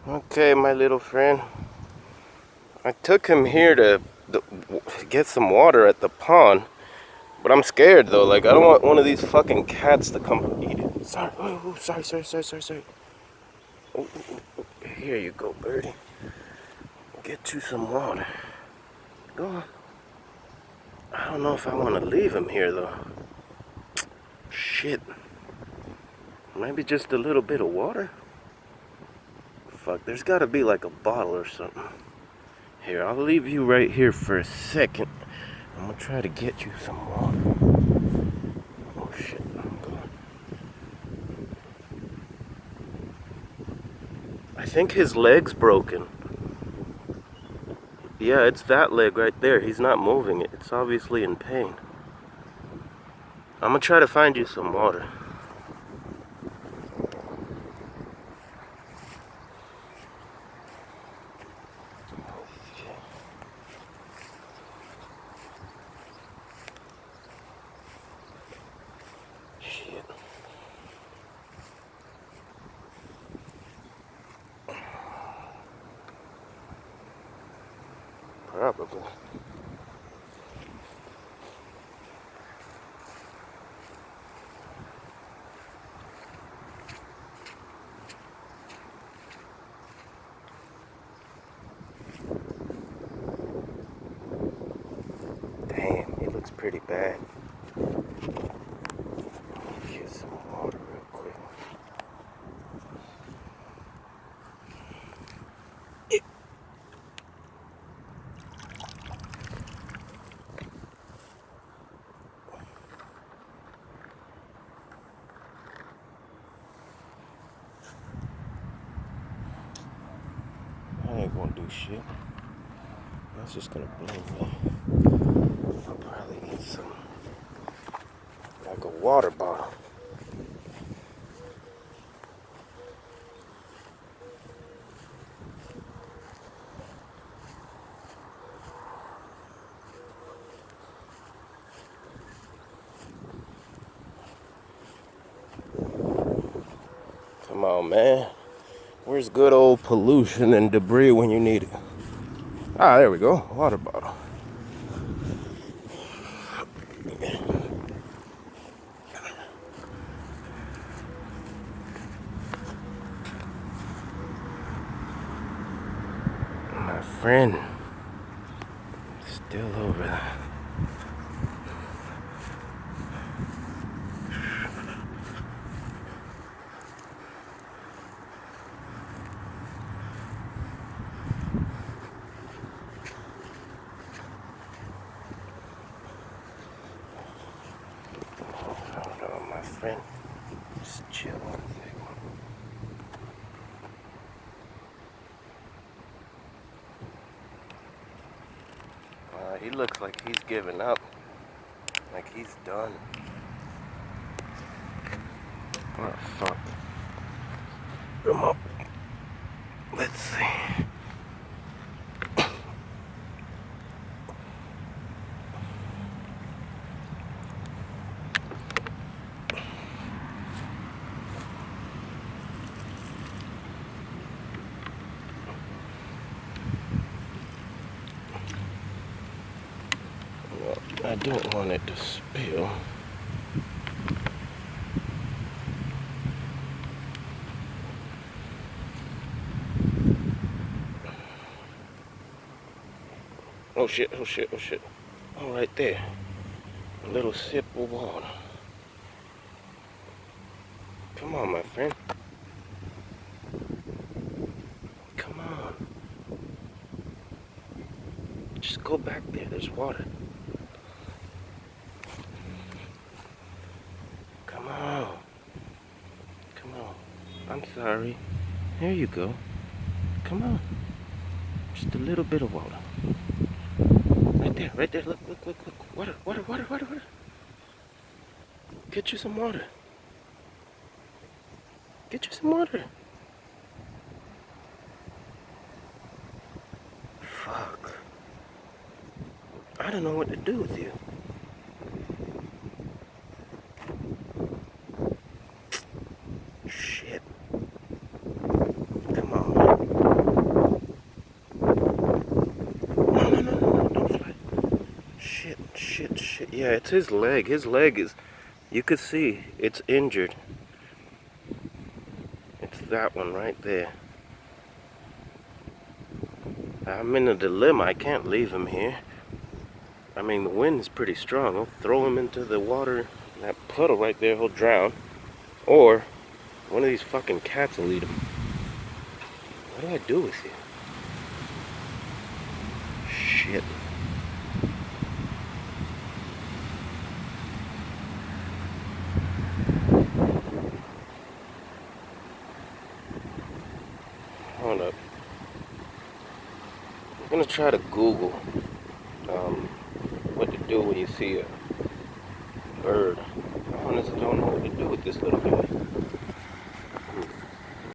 Okay, my little friend. I took him here to get some water at the pond, but I'm scared though. Like, I don't want one of these fucking cats to come eat it. Sorry. Oh, sorry. Oh, here you go, birdie. Get you some water. Go on. I don't know if I want to leave him here though. Shit. Maybe just a little bit of water? Fuck, there's gotta be like a bottle or something. Here, I'll leave you right here for a second. I'm gonna try to get you some water. Oh shit, I'm going. I think his leg's broken. Yeah, it's that leg right there. He's not moving it. It's obviously in pain. I'm gonna try to find you some water. Shit. Probably. Damn, he looks pretty bad. Get some water real quick. I ain't gonna do shit. That's just gonna blow me. I'll probably need some, like a water bottle. Come on, man. Where's good old pollution and debris when you need it? Ah, there we go. Water bottle. My friend, still over there. Hold on, my friend. Just chill one second. He looks like he's giving up. Like he's done. Oh, fuck. Come on. Let's see. Well, I don't want it to spill. Oh shit. Oh, right there. A little sip of water. Come on, my friend. Come on. Just go back there. There's water. Come on. Come on. I'm sorry. Here you go. Come on. Just a little bit of water. Right there. Look. Water. Get you some water. Get you some water. Fuck. I don't know what to do with you. Shit. Come on. Yeah, it's his leg. His leg is, you could see, it's injured. It's that one right there. I'm in a dilemma. I can't leave him here. I mean, the wind is pretty strong. I'll throw him into the water. That puddle right there, he'll drown. Or one of these fucking cats will eat him. What do I do with you? Shit. Hold up. I'm gonna try to Google what to do when you see a bird. I honestly don't know what to do with this little guy.